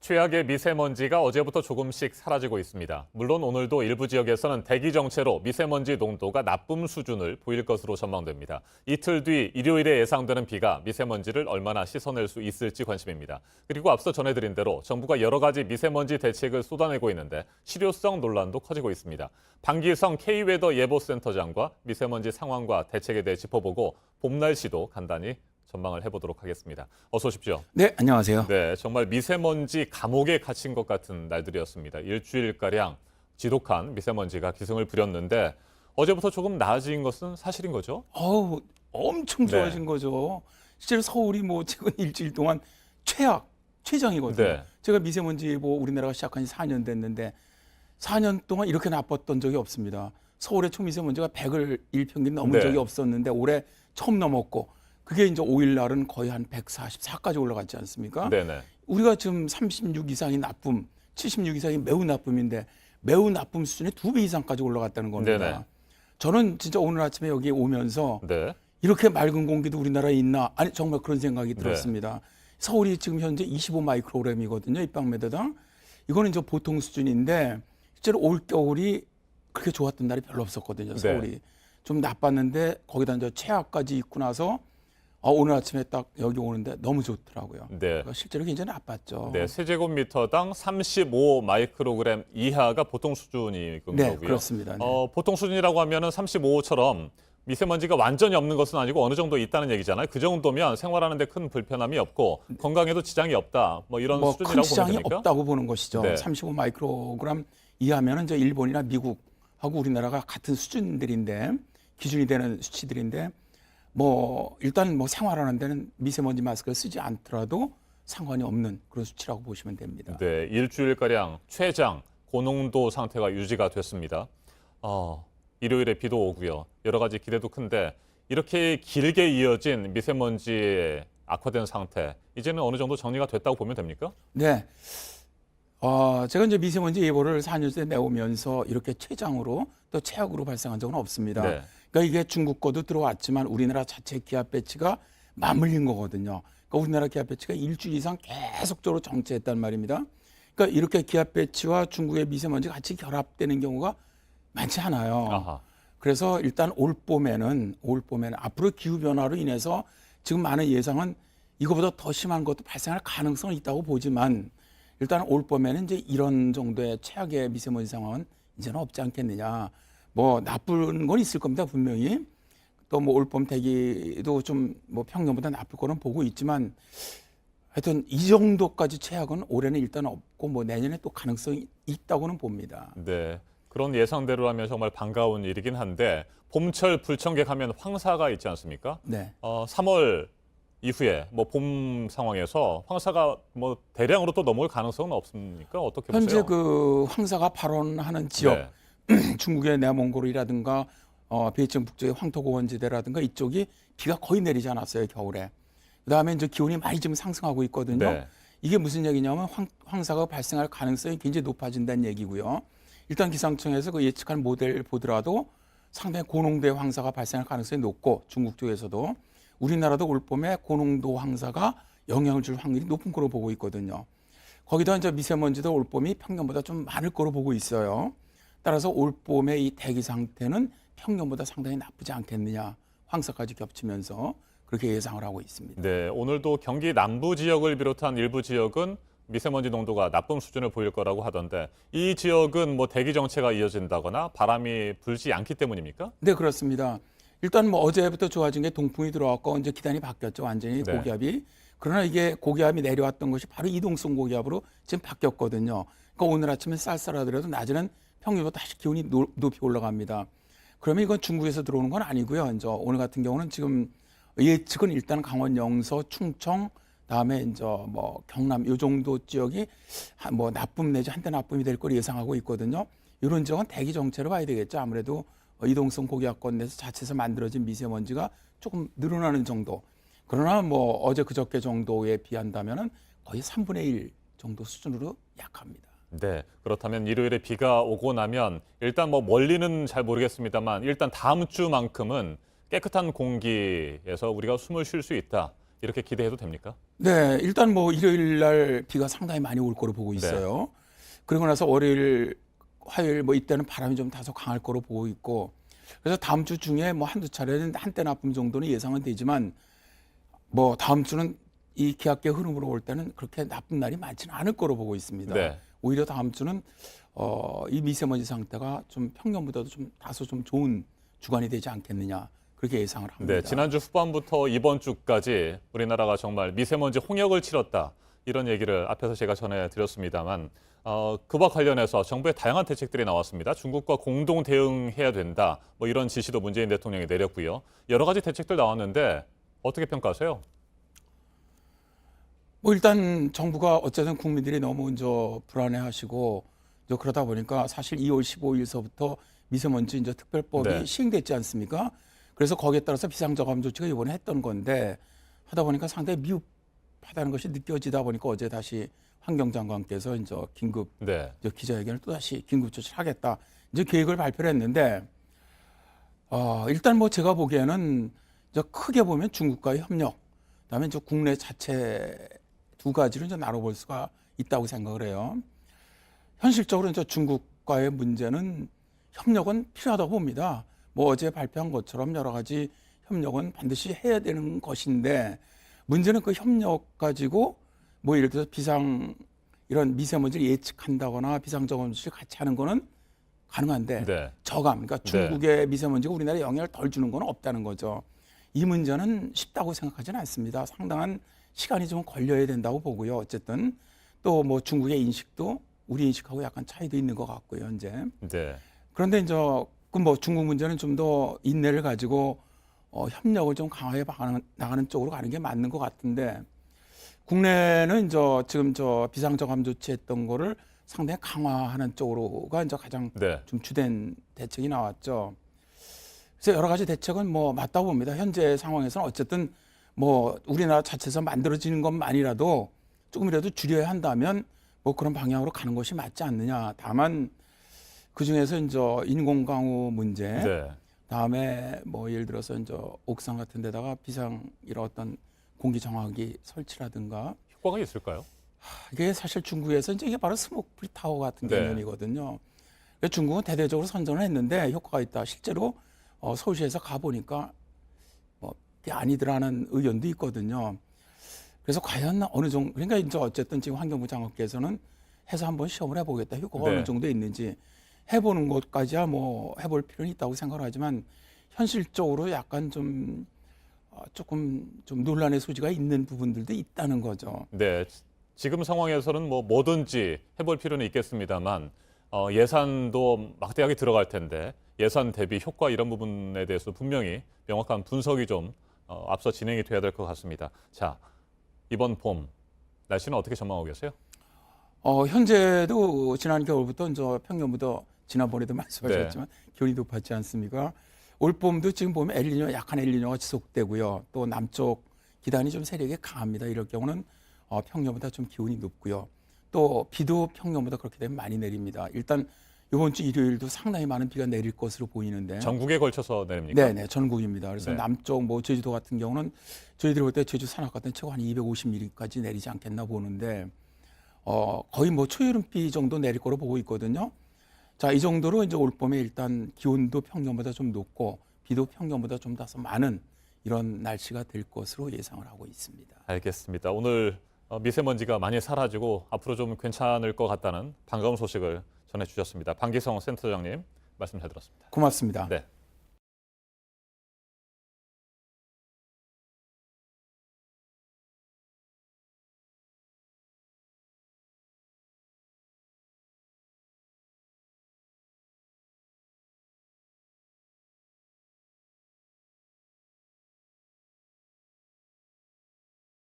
최악의 미세먼지가 어제부터 조금씩 사라지고 있습니다. 물론 오늘도 일부 지역에서는 대기 정체로 미세먼지 농도가 나쁨 수준을 보일 것으로 전망됩니다. 이틀 뒤 일요일에 예상되는 비가 미세먼지를 얼마나 씻어낼 수 있을지 관심입니다. 그리고 앞서 전해드린 대로 정부가 여러 가지 미세먼지 대책을 쏟아내고 있는데 실효성 논란도 커지고 있습니다. 방기성 K웨더 예보센터장과 미세먼지 상황과 대책에 대해 짚어보고 봄 날씨도 간단히 전망을 해보도록 하겠습니다. 어서 오십시오. 네, 안녕하세요. 네, 정말 미세먼지 감옥에 갇힌 것 같은 날들이었습니다. 일주일가량 지독한 미세먼지가 기승을 부렸는데 어제부터 조금 나아진 것은 사실인 거죠? 엄청 좋아진 거죠. 실제로 서울이 뭐 최근 일주일 동안 최장이거든요. 네. 제가 미세먼지 예보 우리나라가 시작한 지 4년 됐는데 4년 동안 이렇게 나빴던 적이 없습니다. 서울의 초미세먼지가 100을 일평균 넘은 네. 적이 없었는데 올해 처음 넘었고 그게 이제 5일 날은 거의 한 144까지 올라갔지 않습니까? 네네. 우리가 지금 36 이상이 나쁨, 76 이상이 매우 나쁨인데 매우 나쁨 수준의 2배 이상까지 올라갔다는 겁니다. 네네. 저는 진짜 오늘 아침에 여기 오면서 네. 이렇게 맑은 공기도 우리나라에 있나? 아니 정말 그런 생각이 들었습니다. 서울이 지금 현재 25 마이크로그램이거든요. 입방메다당. 이거는 이제 보통 수준인데 실제로 올 겨울이 그렇게 좋았던 날이 별로 없었거든요. 서울이. 좀 나빴는데 거기다 이제 최악까지 있고 나서 오늘 아침에 딱 여기 오는데 너무 좋더라고요. 네. 그러니까 실제로 굉장히 나빴죠. 네, 세제곱미터당 35 마이크로그램 이하가 보통 수준인 거고요. 네, 그렇습니다. 네. 보통 수준이라고 하면은 35처럼 미세먼지가 완전히 없는 것은 아니고 어느 정도 있다는 얘기잖아요. 그 정도면 생활하는 데 큰 불편함이 없고 건강에도 지장이 없다. 뭐 이런 큰 수준이라고 보면 지장이 됩니까? 없다고 보는 것이죠. 네. 35 마이크로그램 이하면은 이제 일본이나 미국하고 우리나라가 같은 수준들인데 기준이 되는 수치들인데 뭐 일단 뭐 생활하는 데는 미세먼지 마스크를 쓰지 않더라도 상관이 없는 그런 수치라고 보시면 됩니다. 네, 일주일가량 최장 고농도 상태가 유지가 됐습니다. 일요일에 비도 오고요. 여러 가지 기대도 큰데 이렇게 길게 이어진 미세먼지의 악화된 상태, 이제는 어느 정도 정리가 됐다고 보면 됩니까? 네. 제가 이제 미세먼지 예보를 4년째 내오면서 이렇게 최장으로 또 최악으로 발생한 적은 없습니다. 네. 그러니까 이게 중국 거도 들어왔지만 우리나라 자체 기압 배치가 맞물린 거거든요. 그러니까 우리나라 기압 배치가 일주일 이상 계속적으로 정체했단 말입니다. 그러니까 이렇게 기압 배치와 중국의 미세먼지 같이 결합되는 경우가 많지 않아요. 아하. 그래서 일단 올 봄에는 앞으로 기후 변화로 인해서 지금 많은 예상은 이거보다 더 심한 것도 발생할 가능성은 있다고 보지만 일단 올 봄에는 이제 이런 정도의 최악의 미세먼지 상황은 이제는 없지 않겠느냐. 뭐 나쁜 건 있을 겁니다, 분명히. 또 뭐 올 봄 대기도 좀 뭐 평년보다 나쁠 거는 보고 있지만 하여튼 이 정도까지 최악은 올해는 일단 없고 뭐 내년에 또 가능성이 있다고는 봅니다. 네, 그런 예상대로라면 정말 반가운 일이긴 한데 봄철 불청객 하면 황사가 있지 않습니까? 네. 3월 이후에 뭐 봄 상황에서 황사가 뭐 대량으로 또 넘어올 가능성은 없습니까? 어떻게 보세요? 현재 그 황사가 발원하는 지역 네. 중국의 내몽골이라든가 베이징 북쪽의 황토고원지대라든가 이쪽이 비가 거의 내리지 않았어요, 겨울에. 그다음에 이제 기온이 많이 지금 상승하고 있거든요. 네. 이게 무슨 얘기냐면 황사가 발생할 가능성이 굉장히 높아진다는 얘기고요. 일단 기상청에서 그 예측한 모델 보더라도 상당히 고농도의 황사가 발생할 가능성이 높고 중국 쪽에서도 우리나라도 올 봄에 고농도 황사가 영향을 줄 확률이 높은 거로 보고 있거든요. 거기다 이제 미세먼지도 올 봄이 평년보다 좀 많을 거로 보고 있어요. 따라서 올 봄의 이 대기 상태는 평년보다 상당히 나쁘지 않겠느냐. 황사까지 겹치면서 그렇게 예상을 하고 있습니다. 네, 오늘도 경기 남부 지역을 비롯한 일부 지역은 미세먼지 농도가 나쁨 수준을 보일 거라고 하던데 이 지역은 뭐 대기 정체가 이어진다거나 바람이 불지 않기 때문입니까? 네, 그렇습니다. 일단 뭐 어제부터 좋아진 게 동풍이 들어왔고 이제 기단이 바뀌었죠. 완전히 네. 고기압이. 그러나 이게 고기압이 내려왔던 것이 바로 이동성 고기압으로 지금 바뀌었거든요. 그러니까 오늘 아침에 쌀쌀하더라도 낮에는 평균보다 다시 기온이 높이 올라갑니다. 그러면 이건 중국에서 들어오는 건 아니고요. 이제 오늘 같은 경우는 지금 예측은 일단 강원 영서, 충청, 다음에 이제 뭐 경남 요 정도 지역이 뭐 나쁨 내지 한때 나쁨이 될 걸 예상하고 있거든요. 이런 지역은 대기 정체로 봐야 되겠죠. 아무래도 이동성 고기압권 내에서 자체에서 만들어진 미세먼지가 조금 늘어나는 정도. 그러나 뭐 어제 그저께 정도에 비한다면은 거의 3분의 1 정도 수준으로 약합니다. 네, 그렇다면 일요일에 비가 오고 나면 일단 뭐 멀리는 잘 모르겠습니다만 일단 다음 주만큼은 깨끗한 공기에서 우리가 숨을 쉴 수 있다. 이렇게 기대해도 됩니까? 네, 일단 뭐 일요일 날 비가 상당히 많이 올 거로 보고 있어요. 그리고 나서 월요일, 화요일 뭐 이때는 바람이 좀 다소 강할 거로 보고 있고, 그래서 다음 주 중에 뭐 한두 차례는 한때 나쁨 정도는 예상은 되지만 뭐 다음 주는 이 기압계 흐름으로 올 때는 그렇게 나쁜 날이 많지는 않을 거로 보고 있습니다. 네. 오히려 다음 주는 이 미세먼지 상태가 좀 평년보다도 좀 다소 좀 좋은 주간이 되지 않겠느냐 그렇게 예상을 합니다. 네, 지난주 후반부터 이번 주까지 우리나라가 정말 미세먼지 홍역을 치렀다. 이런 얘기를 앞에서 제가 전해드렸습니다만 그와 관련해서 정부의 다양한 대책들이 나왔습니다. 중국과 공동 대응해야 된다. 뭐 이런 지시도 문재인 대통령이 내렸고요. 여러 가지 대책들 나왔는데 어떻게 평가하세요? 뭐 일단 정부가 어쨌든 국민들이 너무 이제 불안해하시고 이제 그러다 보니까 사실 2월 15일서부터 미세먼지 이제 특별법이 네. 시행됐지 않습니까? 그래서 거기에 따라서 비상저감 조치가 이번에 했던 건데 하다 보니까 상당히 미흡하다는 것이 느껴지다 보니까 어제 다시 환경장관께서 이제 긴급 네. 이제 기자회견을 또 다시 긴급 조치를 하겠다 이제 계획을 발표를 했는데 일단 뭐 제가 보기에는 이제 크게 보면 중국과의 협력, 그다음에 이제 국내 자체 두 가지로 이제 나눠볼 수가 있다고 생각을 해요. 현실적으로 이제 중국과의 문제는 협력은 필요하다고 봅니다. 뭐 어제 발표한 것처럼 여러 가지 협력은 반드시 해야 되는 것인데 문제는 그 협력 가지고 뭐 예를 들어서 이런 미세먼지를 예측한다거나 비상저감조치를 같이 하는 거는 가능한데 네. 저감, 그러니까 중국의 미세먼지가 우리나라에 영향을 덜 주는 건 없다는 거죠. 이 문제는 쉽다고 생각하지는 않습니다. 상당한 시간이 좀 걸려야 된다고 보고요. 어쨌든 또 뭐 중국의 인식도 우리 인식하고 약간 차이도 있는 것 같고요, 현재. 네. 그런데 이제 그 뭐 중국 문제는 좀 더 인내를 가지고 협력을 좀 강화해 나가는 쪽으로 가는 게 맞는 것 같은데 국내는 이제 지금 비상저감 조치했던 거를 상당히 강화하는 쪽으로가 이제 가장 네. 좀 주된 대책이 나왔죠. 그래서 여러 가지 대책은 뭐 맞다고 봅니다. 현재 상황에서는 어쨌든 뭐 우리나라 자체에서 만들어지는 것만이라도 조금이라도 줄여야 한다면 뭐 그런 방향으로 가는 것이 맞지 않느냐. 다만 그 중에서 이제 인공강우 문제, 네. 다음에 뭐 예를 들어서 이제 옥상 같은 데다가 이런 어떤 공기 정화기 설치라든가 효과가 있을까요? 이게 사실 중국에서 이제 이게 바로 스모크 프리 타워 같은 네. 개념이거든요. 그래서 중국은 대대적으로 선전을 했는데 효과가 있다. 실제로 서울시에서 가보니까 뭐 그게 아니더라는 의견도 있거든요. 그래서 과연 어느 정도, 그러니까 이제 어쨌든 지금 환경부 장관께서는 해서 한번 시험을 해보겠다. 효과가 네. 어느 정도 있는지 해보는 것까지야 뭐 해볼 필요는 있다고 생각을 하지만 현실적으로 약간 조금 좀 논란의 소지가 있는 부분들도 있다는 거죠. 네. 지금 상황에서는 뭐 뭐든지 해볼 필요는 있겠습니다만 예산도 막대하게 들어갈 텐데 예산 대비 효과 이런 부분에 대해서 분명히 명확한 분석이 좀 앞서 진행이 돼야 될 것 같습니다. 자, 이번 봄 날씨는 어떻게 전망하고 계세요? 현재도 지난 겨울부터 이제 평년보다 지난번에도 말씀하셨지만 기온이 높았지 않습니까? 올 봄도 지금 보면 약한 엘니뇨가 지속되고요. 또 남쪽 기단이 좀 세력이 강합니다. 이럴 경우는 평년보다 좀 기온이 높고요. 또 비도 평년보다 그렇게 되면 많이 내립니다. 일단 이번 주 일요일도 상당히 많은 비가 내릴 것으로 보이는데. 전국에 걸쳐서 내립니까? 네네, 전국입니다. 그래서 네. 남쪽 뭐 제주도 같은 경우는 저희들이 볼 때 제주 산악 같은 최고 한 250mm까지 내리지 않겠나 보는데 거의 뭐 초여름비 정도 내릴 거로 보고 있거든요. 자, 이 정도로 이제 올 봄에 일단 기온도 평년보다 좀 높고 비도 평년보다 좀 더 많은 이런 날씨가 될 것으로 예상을 하고 있습니다. 알겠습니다. 오늘 미세먼지가 많이 사라지고 앞으로 좀 괜찮을 것 같다는 반가운 소식을 전해주셨습니다. 방기성 센터장님 말씀 잘 들었습니다. 고맙습니다. 네.